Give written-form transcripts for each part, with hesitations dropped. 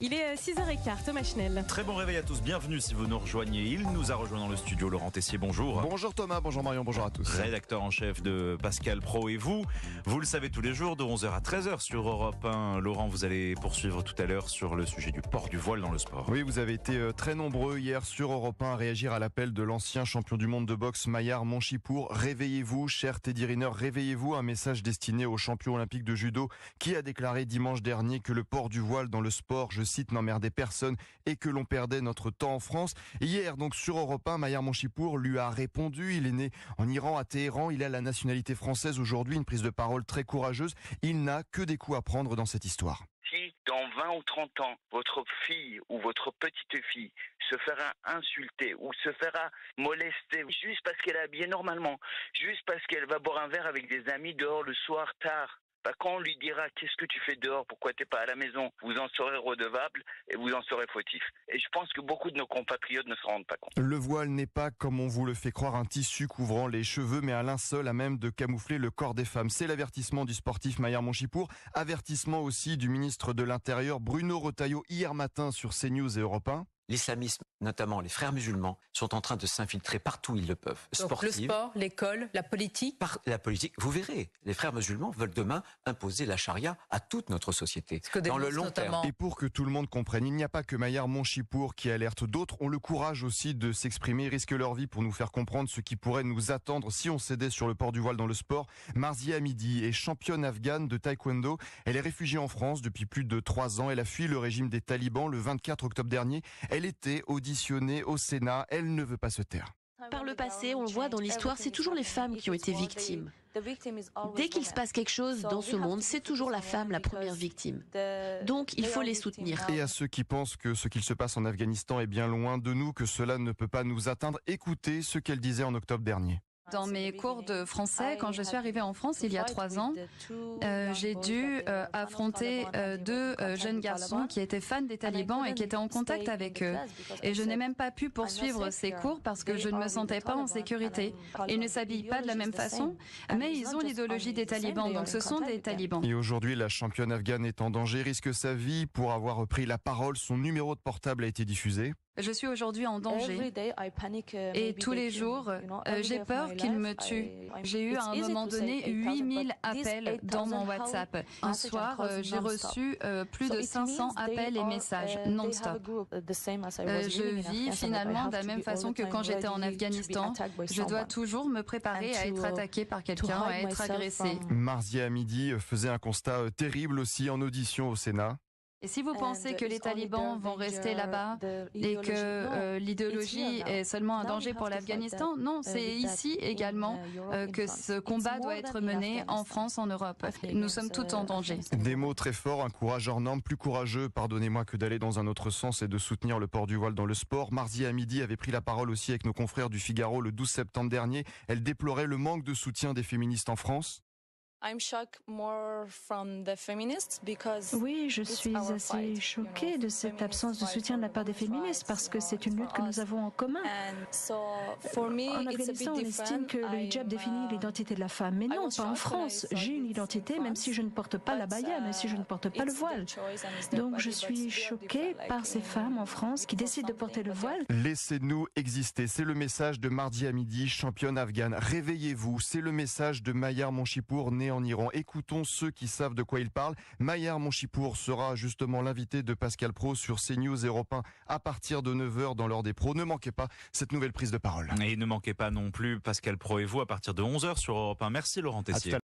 Il est 6h15, Thomas Schnell. Très bon réveil à tous, bienvenue si vous nous rejoignez. Il nous a rejoint dans le studio, Laurent Tessier, bonjour. Bonjour Thomas, bonjour Marion, bonjour à tous. Rédacteur en chef de Pascal Pro et vous le savez tous les jours de 11h à 13h sur Europe 1. Laurent, vous allez poursuivre tout à l'heure sur le sujet du port du voile dans le sport. Oui, vous avez été très nombreux hier sur Europe 1 à réagir à l'appel de l'ancien champion du monde de boxe Mayar Monchipour. Réveillez-vous, cher Teddy Riner, réveillez-vous. Un message destiné au champion olympique de judo qui a déclaré dimanche dernier que le port du voile dans le sport, je cite, n'emmerdait personne et que l'on perdait notre temps en France. Hier, donc sur Europe 1, Mayar Monchipour lui a répondu. Il est né en Iran, à Téhéran. Il a la nationalité française aujourd'hui, une prise de parole très courageuse. Il n'a que des coups à prendre dans cette histoire. Si dans 20 ou 30 ans, votre fille ou votre petite fille se fera insulter ou se fera molester juste parce qu'elle est habillée normalement, juste parce qu'elle va boire un verre avec des amis dehors le soir tard, quand on lui dira « Qu'est-ce que tu fais dehors? Pourquoi tu n'es pas à la maison ?» Vous en serez redevable et vous en serez fautif. Et je pense que beaucoup de nos compatriotes ne se rendent pas compte. Le voile n'est pas, comme on vous le fait croire, un tissu couvrant les cheveux, mais un linceul à même de camoufler le corps des femmes. C'est l'avertissement du sportif Mayar Monchipour. Avertissement aussi du ministre de l'Intérieur Bruno Retailleau hier matin sur CNews et Europe 1. L'islamisme, notamment les frères musulmans, sont en train de s'infiltrer partout où ils le peuvent. Donc le sport, l'école, la politique. Par la politique, vous verrez, les frères musulmans veulent demain imposer la charia à toute notre société. Dans le long terme. Et pour que tout le monde comprenne, il n'y a pas que Mayar Monchipour qui alerte, d'autres ont le courage aussi de s'exprimer, risquent leur vie pour nous faire comprendre ce qui pourrait nous attendre si on cédait sur le port du voile dans le sport. Marzia Hamidi est championne afghane de taekwondo. Elle est réfugiée en France depuis plus de 3 ans. Elle a fui le régime des talibans le 24 octobre dernier. Elle était auditionnée au Sénat, elle ne veut pas se taire. Par le passé, on le voit dans l'histoire, c'est toujours les femmes qui ont été victimes. Dès qu'il se passe quelque chose dans ce monde, c'est toujours la femme la première victime. Donc il faut les soutenir. Et à ceux qui pensent que ce qu'il se passe en Afghanistan est bien loin de nous, que cela ne peut pas nous atteindre, écoutez ce qu'elle disait en octobre dernier. Dans mes cours de français, quand je suis arrivée en France il y a 3 ans, j'ai dû affronter 2 jeunes garçons qui étaient fans des talibans et qui étaient en contact avec eux. Et je n'ai même pas pu poursuivre ces cours parce que je ne me sentais pas en sécurité. Ils ne s'habillent pas de la même façon, mais ils ont l'idéologie des talibans, donc ce sont des talibans. Et aujourd'hui, la championne afghane est en danger, risque sa vie pour avoir pris la parole. Son numéro de portable a été diffusé. Je suis aujourd'hui en danger et tous les jours, j'ai peur qu'ils me tuent. J'ai eu à un moment donné 8000 appels dans mon WhatsApp. Un soir, j'ai reçu plus de 500 appels et messages non-stop. Je vis finalement de la même façon que quand j'étais en Afghanistan. Je dois toujours me préparer à être attaquée par quelqu'un, à être agressée. Marzia Hamidi faisait un constat terrible aussi en audition au Sénat. Et si vous pensez que les talibans vont rester là-bas et que l'idéologie est seulement un danger pour l'Afghanistan, non, c'est ici également que ce combat doit être mené en France, en Europe. Nous sommes tous en danger. Des mots très forts, un courage hors norme, plus courageux, pardonnez-moi, que d'aller dans un autre sens et de soutenir le port du voile dans le sport. Marzia Hamidi avait pris la parole aussi avec nos confrères du Figaro le 12 septembre dernier. Elle déplorait le manque de soutien des féministes en France. Oui, je suis assez choquée de cette absence de soutien de la part des féministes parce que c'est une lutte que nous avons en commun. En Afghanistan, on estime que le hijab définit l'identité de la femme, mais non, pas en France. J'ai une identité même si je ne porte pas l'abaya, même si je ne porte pas le voile. Donc je suis choquée par ces femmes en France qui décident de porter le voile. Laissez-nous exister, c'est le message de Marzia Hamidi, championne afghane. Réveillez-vous, c'est le message de Mayar Monchipour, né en Iran. Écoutons ceux qui savent de quoi ils parlent. Mayar Monchipour sera justement l'invité de Pascal Pro sur CNews et Europe 1 à partir de 9h dans l'heure des pros. Ne manquez pas cette nouvelle prise de parole. Et ne manquez pas non plus Pascal Pro et vous à partir de 11h sur Europe 1. Merci Laurent Tessier.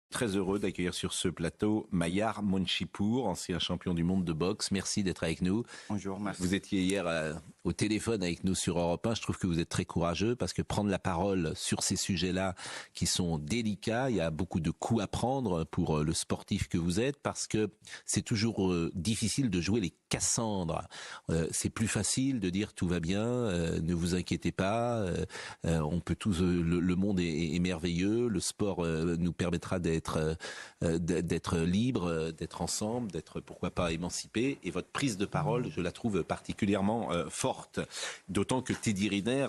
Très heureux d'accueillir sur ce plateau Mayar Monchipour, ancien champion du monde de boxe. Merci d'être avec nous. Bonjour, merci. Vous étiez hier au téléphone avec nous sur Europe 1. Je trouve que vous êtes très courageux parce que prendre la parole sur ces sujets-là qui sont délicats, il y a beaucoup de coups à prendre pour le sportif que vous êtes parce que c'est toujours difficile de jouer les Cassandres. C'est plus facile de dire tout va bien, ne vous inquiétez pas, on peut tous, le monde est merveilleux, le sport nous permettra d'être libre, d'être ensemble, d'être pourquoi pas émancipé. Et votre prise de parole, je la trouve particulièrement forte. D'autant que Teddy Riner,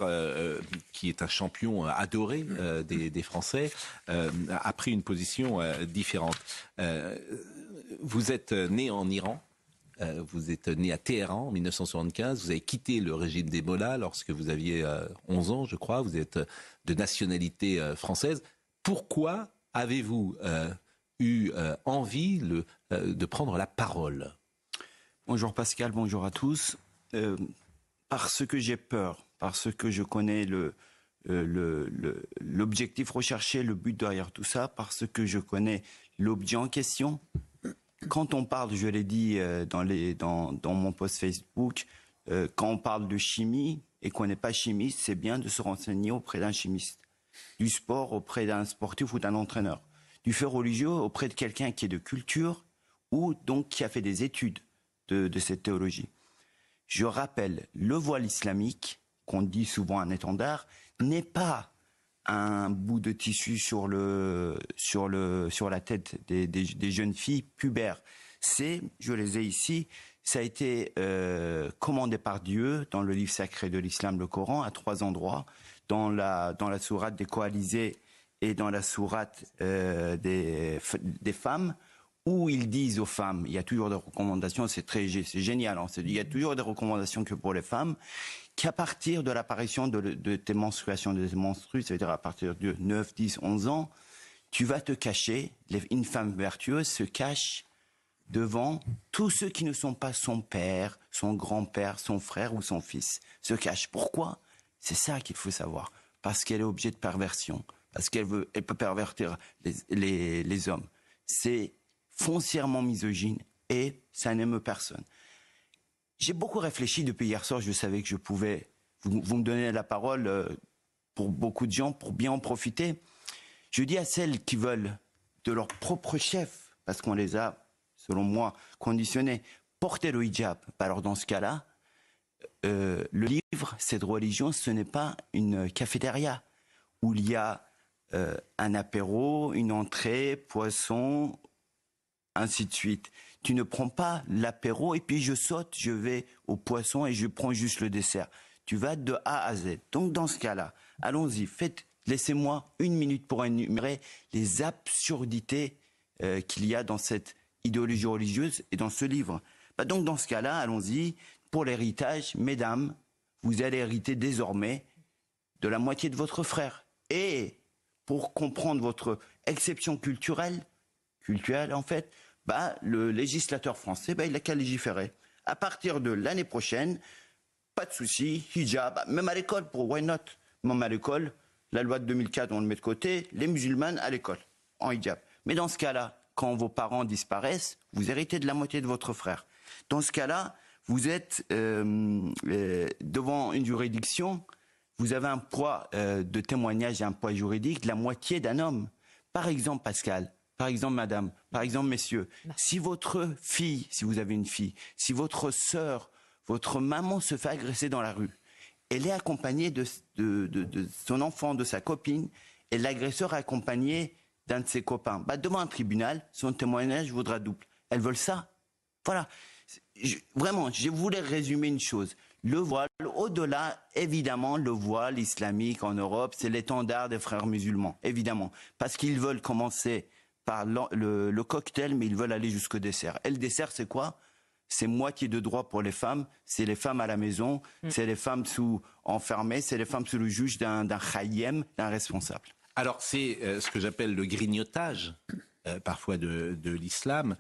qui est un champion adoré des Français, a pris une position différente. vous êtes né en Iran. Vous êtes né à Téhéran en 1975. Vous avez quitté le régime des Mollahs lorsque vous aviez 11 ans, je crois. Vous êtes de nationalité française. Pourquoi avez-vous eu envie de prendre la parole? Bonjour Pascal, bonjour à tous. Parce que j'ai peur, parce que je connais l'objectif recherché, le but derrière tout ça, parce que je connais l'objet en question. Quand on parle, je l'ai dit dans mon post Facebook, quand on parle de chimie et qu'on n'est pas chimiste, c'est bien de se renseigner auprès d'un chimiste. Du sport auprès d'un sportif ou d'un entraîneur. Du fait religieux auprès de quelqu'un qui est de culture ou donc qui a fait des études de cette théologie. Je rappelle, le voile islamique, qu'on dit souvent un étendard, n'est pas un bout de tissu sur la tête des jeunes filles pubères. Je les ai ici, ça a été commandé par Dieu dans le livre sacré de l'islam, le Coran, à 3 endroits, dans la sourate des coalisés et dans la sourate des femmes, où ils disent aux femmes, il y a toujours des recommandations, c'est génial, hein, il y a toujours des recommandations que pour les femmes, qu'à partir de l'apparition de tes menstruations, de tes menstrues, c'est-à-dire à partir de 9, 10, 11 ans, tu vas te cacher, une femme vertueuse se cache devant tous ceux qui ne sont pas son père, son grand-père, son frère ou son fils. Se cache. Pourquoi? C'est ça qu'il faut savoir. Parce qu'elle est objet de perversion. Parce qu'elle peut pervertir les hommes. C'est foncièrement misogyne et ça n'aime personne. J'ai beaucoup réfléchi depuis hier soir, je savais que je pouvais, vous me donnez la parole pour beaucoup de gens, pour bien en profiter. Je dis à celles qui veulent de leur propre chef, parce qu'on les a, selon moi, conditionnés, porter le hijab. Alors dans ce cas-là, le livre, cette religion, ce n'est pas une cafétéria où il y a un apéro, une entrée, poisson, ainsi de suite. Tu ne prends pas l'apéro et puis je saute, je vais au poisson et je prends juste le dessert. Tu vas de A à Z. Donc dans ce cas-là, allons-y, laissez-moi 1 minute pour énumérer les absurdités qu'il y a dans cette idéologie religieuse et dans ce livre. Donc dans ce cas-là, allons-y, pour l'héritage, mesdames, vous allez hériter désormais de la moitié de votre frère. Et pour comprendre votre exception culturelle en fait, le législateur français, il n'a qu'à légiférer. À partir de l'année prochaine, pas de souci, hijab, même à l'école, why not? Même à l'école, la loi de 2004, on le met de côté, les musulmanes à l'école, en hijab. Mais dans ce cas-là, quand vos parents disparaissent, vous héritez de la moitié de votre frère. Dans ce cas-là, vous êtes devant une juridiction, vous avez un poids de témoignage et un poids juridique de la moitié d'un homme. Par exemple, Pascal, par exemple, madame, par exemple, messieurs, si votre fille, si vous avez une fille, si votre sœur, votre maman se fait agresser dans la rue, elle est accompagnée de son enfant, de sa copine, et l'agresseur est accompagné d'un de ses copains. Devant un tribunal, son témoignage vaudra double. Elles veulent ça. Voilà. Vraiment, je voulais résumer une chose. Le voile, au-delà, évidemment, le voile islamique en Europe, c'est l'étendard des frères musulmans, évidemment. Parce qu'ils veulent commencer par le cocktail, mais ils veulent aller jusqu'au dessert. Et le dessert, c'est quoi? C'est moitié de droit pour les femmes, c'est les femmes à la maison, c'est les femmes enfermées, c'est les femmes sous le juge d'un khayyem, d'un responsable. Alors, c'est ce que j'appelle le grignotage, parfois de l'islam.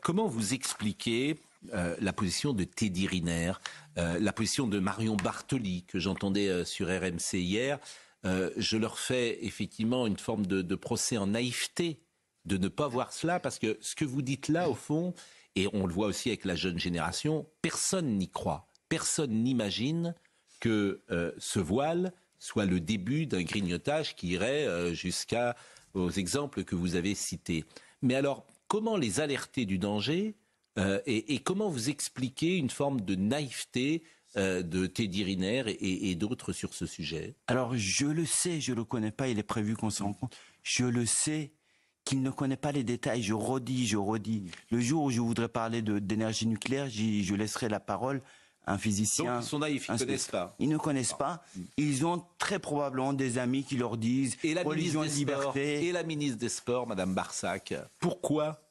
Comment vous expliquez la position de Teddy Riner, la position de Marion Bartoli, que j'entendais sur RMC hier? Je leur fais effectivement une forme de procès en naïveté de ne pas voir cela, parce que ce que vous dites là, au fond, et on le voit aussi avec la jeune génération, personne n'y croit. Personne n'imagine que ce voile soit le début d'un grignotage qui irait jusqu'aux exemples que vous avez cités. Mais alors, comment les alerter du danger et comment vous expliquez une forme de naïveté de Teddy Riner et d'autres sur ce sujet? Alors, je le sais, je ne le connais pas, il est prévu qu'on se rencontre. Je le sais qu'il ne connaît pas les détails, je redis. Le jour où je voudrais parler d'énergie nucléaire, je laisserai la parole à un physicien. Donc ils sont naïfs, ils ne connaissent pas. Ils ne connaissent pas. Ils ont très probablement des amis qui leur disent religion et liberté. Et la ministre des Sports, Madame Barsac, pourquoi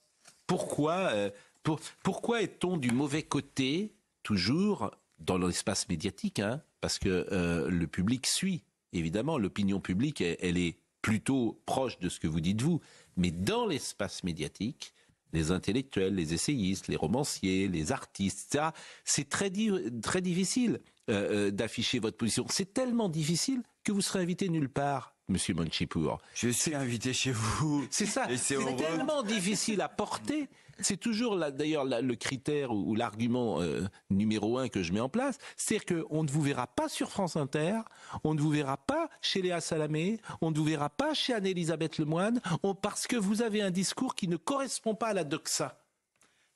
pourquoi est-on du mauvais côté toujours dans l'espace médiatique, hein, parce que le public suit, évidemment, l'opinion publique, elle est plutôt proche de ce que vous dites vous, mais dans l'espace médiatique, les intellectuels, les essayistes, les romanciers, les artistes, etc., c'est très difficile d'afficher votre position. C'est tellement difficile que vous serez invité nulle part, Monsieur Monchipour. Je suis invité chez vous. C'est ça. C'est tellement difficile à porter. C'est toujours d'ailleurs le critère ou l'argument numéro 1 que je mets en place. C'est-à-dire qu'on ne vous verra pas sur France Inter, on ne vous verra pas chez Léa Salamé, on ne vous verra pas chez Anne-Elisabeth Lemoine, parce que vous avez un discours qui ne correspond pas à la doxa.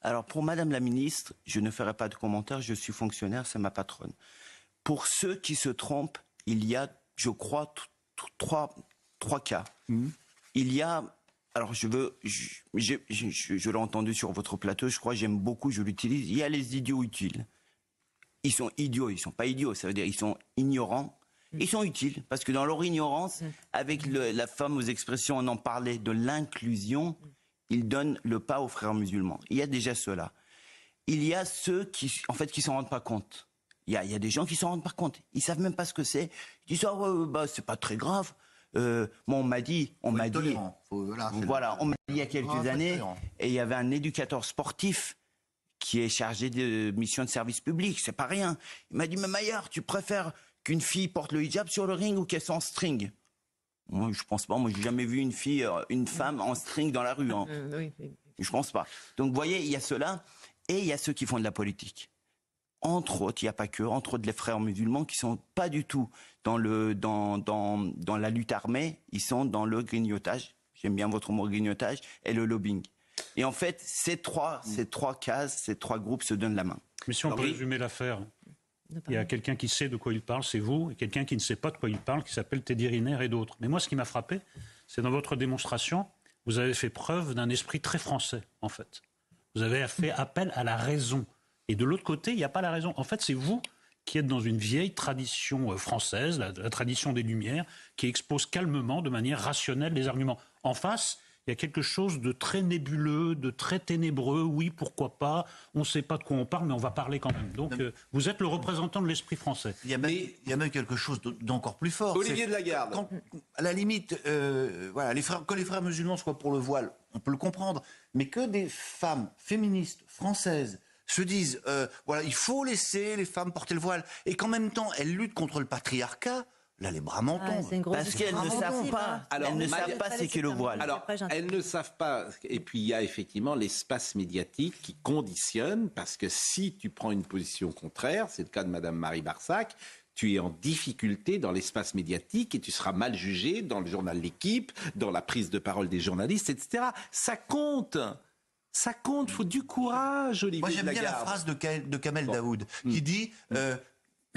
Alors pour Madame la Ministre, je ne ferai pas de commentaire, je suis fonctionnaire, c'est ma patronne. Pour ceux qui se trompent, il y a, je crois, trois cas. Il y a... Alors je l'ai entendu sur votre plateau, je crois, j'aime beaucoup, je l'utilise. Il y a les idiots utiles. Ils sont idiots, ils sont pas idiots, ça veut dire ils sont ignorants. Ils sont utiles, parce que dans leur ignorance, avec la fameuse expression, on en parlait, de l'inclusion, ils donnent le pas aux frères musulmans. Il y a déjà ceux-là. Il y a ceux qui, en fait, qui s'en rendent pas compte. Il y a des gens qui s'en rendent pas compte. Ils savent même pas ce que c'est. Ils disent, c'est pas très grave. Moi, on m'a dit, on m'a dit il y a quelques années, et il y avait un éducateur sportif qui est chargé de mission de service public, c'est pas rien. Il m'a dit, mais Maillard, tu préfères qu'une fille porte le hijab sur le ring ou qu'elle s'en string? Moi, je pense pas. Moi, j'ai jamais vu une femme en string dans la rue. Hein. Je pense pas. Donc, vous voyez, il y a ceux-là, et il y a ceux qui font de la politique. Entre autres, il n'y a pas que, entre autres les frères musulmans qui sont pas du tout dans la lutte armée, ils sont dans le grignotage, j'aime bien votre mot grignotage, et le lobbying. Et en fait, ces trois cases, ces trois groupes se donnent la main. Mais si on peut résumer l'affaire, il y a quelqu'un qui sait de quoi il parle, c'est vous, et quelqu'un qui ne sait pas de quoi il parle, qui s'appelle Teddy Riner et d'autres. Mais moi, ce qui m'a frappé, c'est dans votre démonstration, vous avez fait preuve d'un esprit très français, en fait. Vous avez fait appel à la raison. Et de l'autre côté, il n'y a pas la raison. En fait, c'est vous qui êtes dans une vieille tradition française, la tradition des Lumières, qui expose calmement, de manière rationnelle, les arguments. En face, il y a quelque chose de très nébuleux, de très ténébreux. Oui, pourquoi pas? On ne sait pas de quoi on parle, mais on va parler quand même. Donc, vous êtes le représentant de l'esprit français. Il y a même quelque chose d'encore plus fort. Olivier de Lagarde. À la limite, que les frères musulmans soient pour le voile, on peut le comprendre. Mais que des femmes féministes françaises se disent, il faut laisser les femmes porter le voile, et qu'en même temps, elles luttent contre le patriarcat, là, les bras m'en tombent. Parce qu'elles ne savent pas. Elles ne savent pas ce qu'est le voile. Alors, elles ne savent pas. Et puis, il y a effectivement l'espace médiatique qui conditionne, parce que si tu prends une position contraire, c'est le cas de Madame Marie Barsac, tu es en difficulté dans l'espace médiatique et tu seras mal jugé dans le journal L'Équipe, dans la prise de parole des journalistes, etc. Ça compte. Ça compte, il faut du courage, Olivier. Moi, j'aime bien la phrase de Kamel Daoud qui dit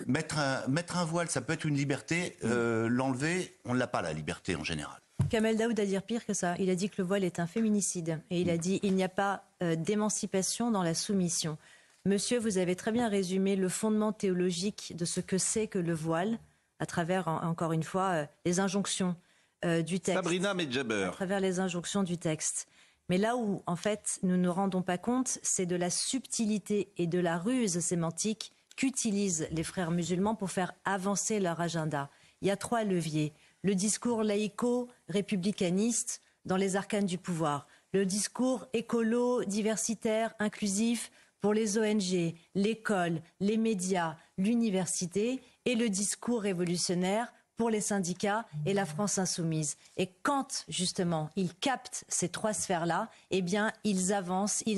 mettre un voile, ça peut être une liberté, l'enlever, on ne l'a pas, la liberté en général. Kamel Daoud a dit pire que ça. Il a dit que le voile est un féminicide. Et il a dit il n'y a pas d'émancipation dans la soumission. Monsieur, vous avez très bien résumé le fondement théologique de ce que c'est que le voile, à travers, encore une fois, les injonctions du texte. Sabrina Medjaber. À travers les injonctions du texte. Mais là où, en fait, nous ne nous rendons pas compte, c'est de la subtilité et de la ruse sémantique qu'utilisent les frères musulmans pour faire avancer leur agenda. Il y a 3 leviers. Le discours laïco-républicaniste dans les arcanes du pouvoir. Le discours écolo, diversitaire, inclusif pour les ONG, l'école, les médias, l'université. Et le discours révolutionnaire pour les syndicats et la France insoumise. Et quand, justement, ils captent ces 3 sphères-là, eh bien, ils avancent, et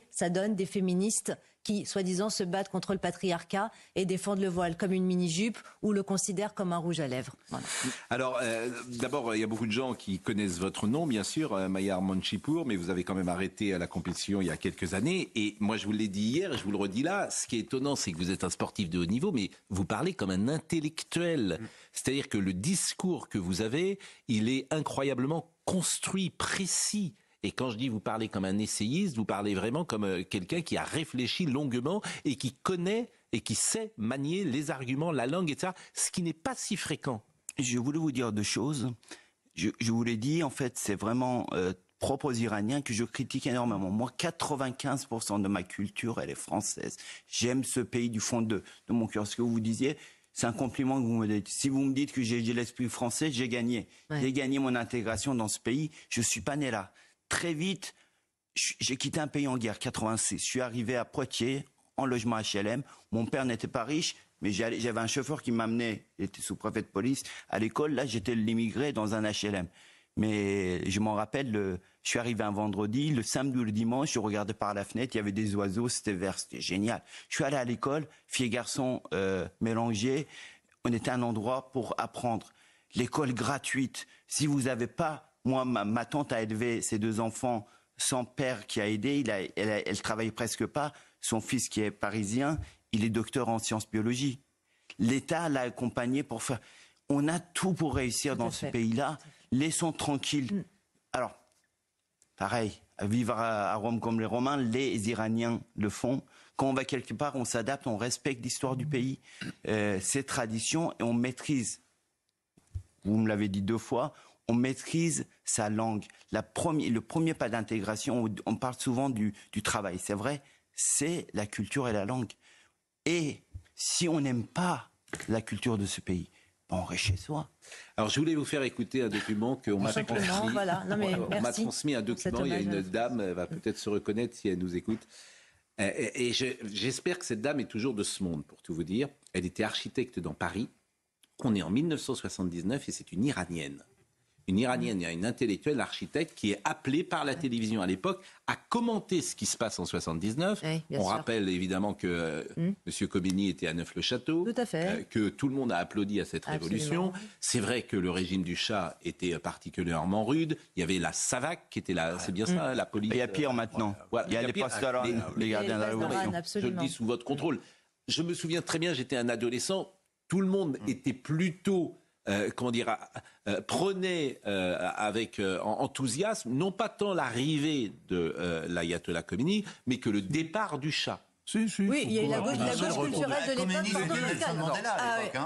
ça donne des féministes qui, soi-disant, se battent contre le patriarcat et défendent le voile comme une mini-jupe ou le considèrent comme un rouge à lèvres. Voilà. Alors, d'abord, il y a beaucoup de gens qui connaissent votre nom, bien sûr, Maillard Monchipour, mais vous avez quand même arrêté à la compétition il y a quelques années. Et moi, je vous l'ai dit hier, et je vous le redis là, ce qui est étonnant, c'est que vous êtes un sportif de haut niveau, mais vous parlez comme un intellectuel. C'est-à-dire que le discours que vous avez, il est incroyablement construit, précis. Et quand je dis vous parlez comme un essayiste, vous parlez vraiment comme quelqu'un qui a réfléchi longuement et qui connaît et qui sait manier les arguments, la langue, etc. Ce qui n'est pas si fréquent. Je voulais vous dire 2 choses. Je vous l'ai dit, en fait, c'est vraiment propre aux Iraniens que je critique énormément. Moi, 95% de ma culture, elle est française. J'aime ce pays du fond de mon cœur. Ce que vous disiez, c'est un compliment que vous me dites. Si vous me dites que j'ai l'esprit français, j'ai gagné. Ouais. J'ai gagné mon intégration dans ce pays. Je suis pas né là. Très vite, j'ai quitté un pays en guerre, 86. Je suis arrivé à Poitiers, en logement HLM. Mon père n'était pas riche, mais j'avais un chauffeur qui m'amenait, il était sous-préfet de police, à l'école. Là, j'étais l'immigré dans un HLM. Mais je m'en rappelle, je suis arrivé un vendredi, le samedi ou le dimanche, je regardais par la fenêtre, il y avait des oiseaux, c'était vert, c'était génial. Je suis allé à l'école, filles et garçons mélangés, on était à un endroit pour apprendre. L'école gratuite, si vous n'avez pas, moi, ma tante a élevé ses 2 enfants sans père qui a aidé, elle travaille presque pas, son fils qui est parisien, il est docteur en sciences biologie. L'État l'a accompagné pour faire... On a tout pour réussir dans ce pays-là. Laissons tranquille. Alors, pareil, vivre à Rome comme les Romains, les Iraniens le font. Quand on va quelque part, on s'adapte, on respecte l'histoire du pays, ses traditions, et on maîtrise, vous me l'avez dit 2 fois, on maîtrise sa langue. Le premier pas d'intégration, on parle souvent du travail, c'est vrai, c'est la culture et la langue. Et si on n'aime pas la culture de ce pays, on reste chez soi. Alors, je voulais vous faire écouter un document qu'on m'a transmis. Voilà. Non, mais on m'a transmis un document. Il y a une dame, elle va peut-être se reconnaître si elle nous écoute. Et j'espère que cette dame est toujours de ce monde, pour tout vous dire. Elle était architecte dans Paris. On est en 1979 et c'est une Iranienne. Une Iranienne, une intellectuelle, architecte, qui est appelée par la télévision à l'époque à commenter ce qui se passe en 79. Oui, on rappelle évidemment que M. Khomeini était à Neuf-le-Château, tout à fait. Que tout le monde a applaudi à cette révolution. C'est vrai que le régime du Shah était particulièrement rude. Il y avait la SAVAK qui était là, c'est bien ça, la police. Il y a pire maintenant. Voilà, il y a les pasteurs, les gardiens de la révolution. Je le dis sous votre contrôle. Je me souviens très bien, j'étais un adolescent, tout le monde était plutôt... prenait avec enthousiasme, non pas tant l'arrivée de l'ayatollah Khomeini, mais que le départ du Shah. Oui, il y a eu la gauche culturelle de l'époque.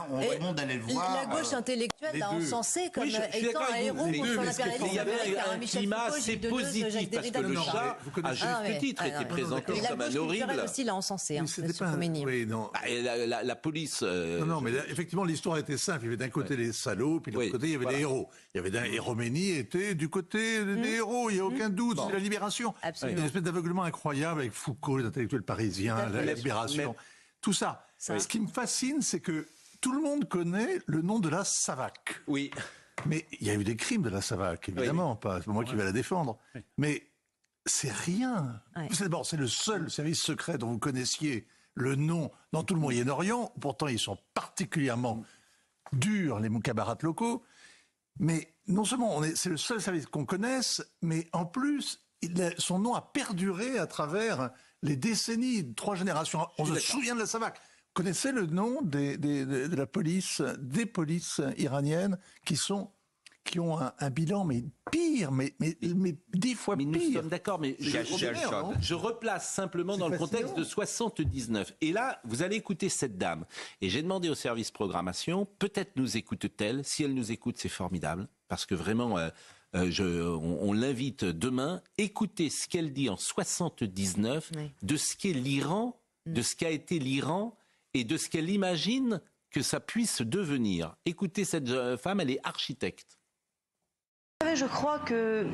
On remonte d'aller le voir. La gauche intellectuelle l'a encensé comme étant un héros contre l'impérialisme. Il y avait un climat assez positif parce que le Shah, à juste titre, était présenté comme un horrible. La gauche aussi l'a encensé, Khomeini. La police... Non, mais effectivement, l'histoire était simple. Il y avait d'un côté les salauds, puis de l'autre côté, il y avait les héros. Et Khomeini était du côté des héros, il n'y a aucun doute. C'est la libération. Une espèce d'aveuglement incroyable avec Foucault, les intellectuels parisiens. La libération, tout ça. Ce qui me fascine, c'est que tout le monde connaît le nom de la SAVAK. Oui. Mais il y a eu des crimes de la SAVAK, évidemment. C'est pas moi qui vais la défendre. Oui. Mais c'est rien. D'abord, c'est le seul service secret dont vous connaissiez le nom dans tout le Moyen-Orient. Pourtant, ils sont particulièrement durs, les moukabarats locaux. Mais non seulement c'est le seul service qu'on connaisse, mais en plus, son nom a perduré à travers les décennies, 3 générations. On se souvient de la SAVAK. Vous connaissez le nom de la police, des polices iraniennes qui ont un bilan mais pire, mais 10 fois pire. Nous sommes d'accord, mais je replace simplement dans le contexte de 79. Et là, vous allez écouter cette dame. Et j'ai demandé au service programmation, peut-être nous écoute-t-elle. Si elle nous écoute, c'est formidable, parce que vraiment... on l'invite demain. Écoutez ce qu'elle dit en 79 de ce qu'est l'Iran, de ce qu'a été l'Iran et de ce qu'elle imagine que ça puisse devenir. Écoutez cette femme, elle est architecte. Je crois que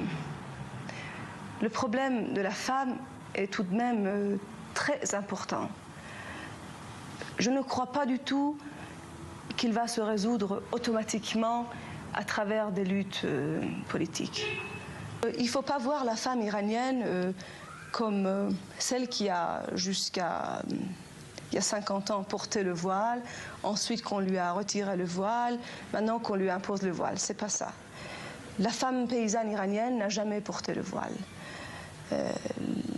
le problème de la femme est tout de même très important. Je ne crois pas du tout qu'il va se résoudre automatiquement à travers des luttes politiques. Il ne faut pas voir la femme iranienne comme celle qui a jusqu'à il y a 50 ans porté le voile, ensuite qu'on lui a retiré le voile, maintenant qu'on lui impose le voile. C'est pas ça. La femme paysanne iranienne n'a jamais porté le voile.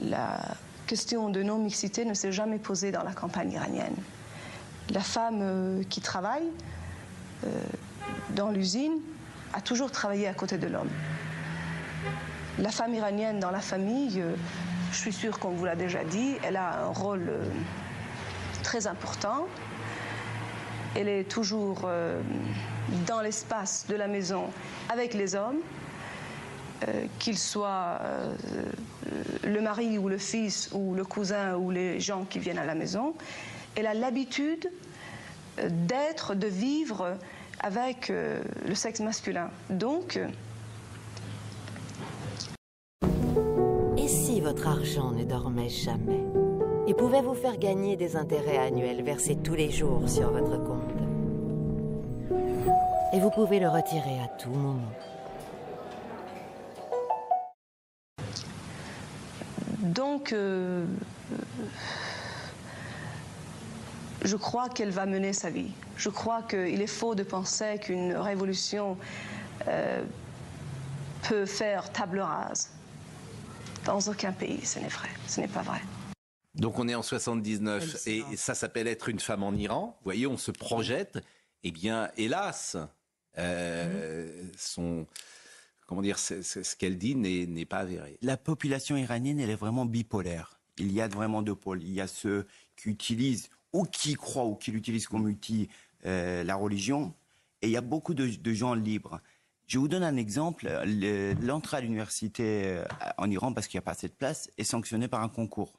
La question de non-mixité ne s'est jamais posée dans la campagne iranienne. La femme qui travaille dans l'usine a toujours travaillé à côté de l'homme. La femme iranienne dans la famille, je suis sûre qu'on vous l'a déjà dit, elle a un rôle très important. Elle est toujours dans l'espace de la maison avec les hommes. qu'il soit le mari ou le fils ou le cousin ou les gens qui viennent à la maison, elle a l'habitude de vivre avec le sexe masculin. Donc... Et si votre argent ne dormait jamais et pouvait vous faire gagner des intérêts annuels versés tous les jours sur votre compte? Et vous pouvez le retirer à tout moment. Donc, je crois qu'elle va mener sa vie. Je crois qu'il est faux de penser qu'une révolution peut faire table rase. Dans aucun pays, ce n'est vrai. Ce n'est pas vrai. Donc on est en 79 et ça s'appelle être une femme en Iran. Vous voyez, on se projette. Eh bien, hélas, comment dire, ce qu'elle dit n'est pas avéré. La population iranienne, elle est vraiment bipolaire. Il y a vraiment deux pôles. Il y a ceux qui utilisent ou qui croient ou qui l'utilisent comme outil la religion, et il y a beaucoup de gens libres. Je vous donne un exemple. L'entrée à l'université en Iran, parce qu'il n'y a pas assez de place, est sanctionnée par un concours.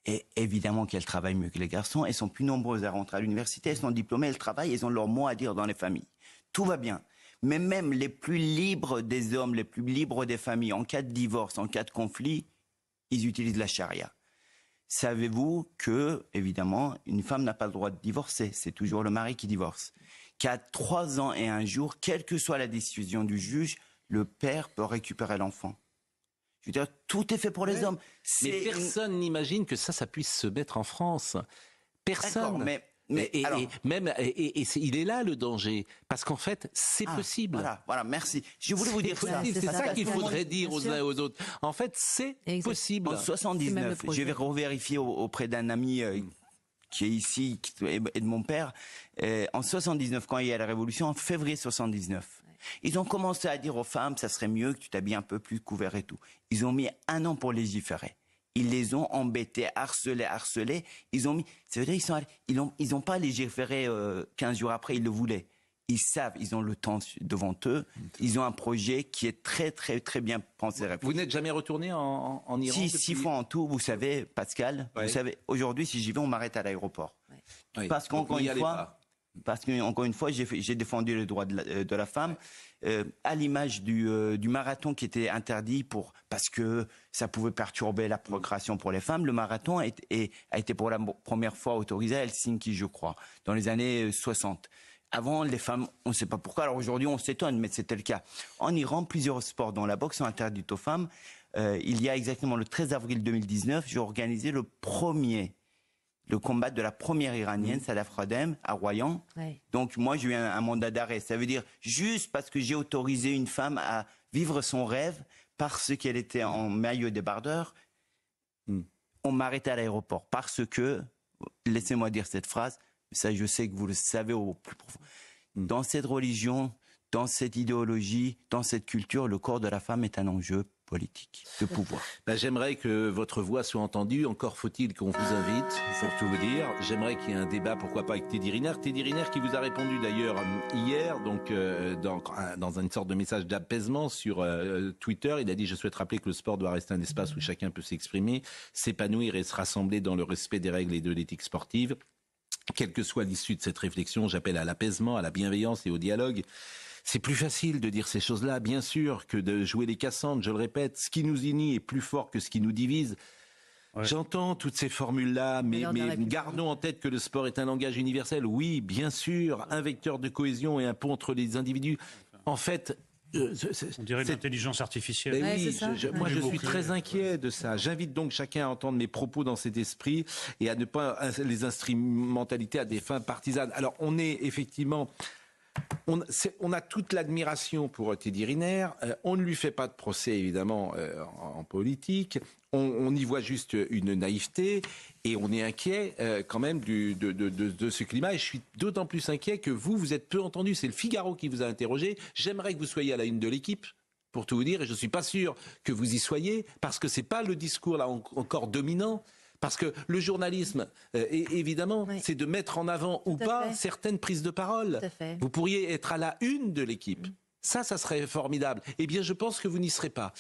Et évidemment qu'elles travaillent mieux que les garçons. Elles sont plus nombreuses à rentrer à l'université. Elles sont diplômées, elles travaillent, elles ont leur mot à dire dans les familles. Tout va bien. Mais même les plus libres des hommes, les plus libres des familles, en cas de divorce, en cas de conflit, ils utilisent la charia. Savez-vous que, évidemment, une femme n'a pas le droit de divorcer. C'est toujours le mari qui divorce. Qu'à 3 ans et 1 jour, quelle que soit la décision du juge, le père peut récupérer l'enfant. Je veux dire, tout est fait pour les hommes. Mais personne n'imagine que ça puisse se mettre en France. Personne. Il est là le danger, parce qu'en fait, c'est possible. Voilà, merci. Je voulais vous dire ça. C'est ça qu'il faudrait dire aux uns et aux autres. En fait, c'est possible. En 79, je vais revérifier auprès d'un ami qui est ici et de mon père. En 79, quand il y a la révolution, en février 79. Ils ont commencé à dire aux femmes, ça serait mieux que tu t'habilles un peu plus couvert et tout. Ils ont mis 1 an pour légiférer. Ils les ont embêtés, harcelés. Ils ont mis, ça veut dire ils n'ont pas légiféré 15 jours après, ils le voulaient. Ils savent, ils ont le temps devant eux. Ils ont un projet qui est très, très, très bien pensé. Vous n'êtes jamais retourné en Iran? 6 fois en tout, vous savez, Pascal. Vous savez, aujourd'hui, si j'y vais, on m'arrête à l'aéroport. Parce qu'encore une fois, j'ai défendu les droits de la femme, à l'image du marathon qui était interdit parce que ça pouvait perturber la procréation pour les femmes. Le marathon a été pour la première fois autorisé à Helsinki, je crois, dans les années 60. Avant, les femmes, on ne sait pas pourquoi. Alors aujourd'hui, on s'étonne, mais c'était le cas. En Iran, plusieurs sports, dont la boxe, sont interdits aux femmes. Il y a exactement le 13 avril 2019, j'ai organisé le combat de la première iranienne, Salah Fradem, à Royan. Ouais. Donc moi, j'ai eu un mandat d'arrêt. Ça veut dire juste parce que j'ai autorisé une femme à vivre son rêve parce qu'elle était en maillot débardeur, on m'a arrêté à l'aéroport. Parce que, laissez-moi dire cette phrase, ça je sais que vous le savez au plus profond, dans cette religion, dans cette idéologie, dans cette culture, le corps de la femme est un enjeu politique, de pouvoir. J'aimerais que votre voix soit entendue. Encore faut-il qu'on vous invite, pour tout vous dire. J'aimerais qu'il y ait un débat, pourquoi pas avec Teddy Riner. Teddy Riner qui vous a répondu d'ailleurs hier, donc dans une sorte de message d'apaisement sur Twitter. Il a dit: je souhaite rappeler que le sport doit rester un espace où chacun peut s'exprimer, s'épanouir et se rassembler dans le respect des règles et de l'éthique sportive. Quelle que soit l'issue de cette réflexion, j'appelle à l'apaisement, à la bienveillance et au dialogue. C'est plus facile de dire ces choses-là, bien sûr, que de jouer les Cassandes. Je le répète, ce qui nous unit est plus fort que ce qui nous divise. Ouais. J'entends toutes ces formules-là, mais gardons en tête que le sport est un langage universel. Oui, bien sûr, un vecteur de cohésion et un pont entre les individus. En fait... on dirait l'intelligence artificielle. Oui, moi je suis très inquiet de ça. J'invite donc chacun à entendre mes propos dans cet esprit et à ne pas les instrumentaliser à des fins partisanes. Alors on est effectivement... On a toute l'admiration pour Teddy Riner. On ne lui fait pas de procès, évidemment, en politique. On y voit juste une naïveté. Et on est inquiet quand même de ce climat. Et je suis d'autant plus inquiet que vous êtes peu entendu. C'est le Figaro qui vous a interrogé. J'aimerais que vous soyez à la une de l'Équipe, pour tout vous dire. Et je ne suis pas sûr que vous y soyez, parce que ce n'est pas le discours là encore dominant. Parce que le journalisme, évidemment, c'est de mettre en avant ou pas certaines prises de parole. Vous pourriez être à la une de l'Équipe. Ça serait formidable. Eh bien, je pense que vous n'y serez pas.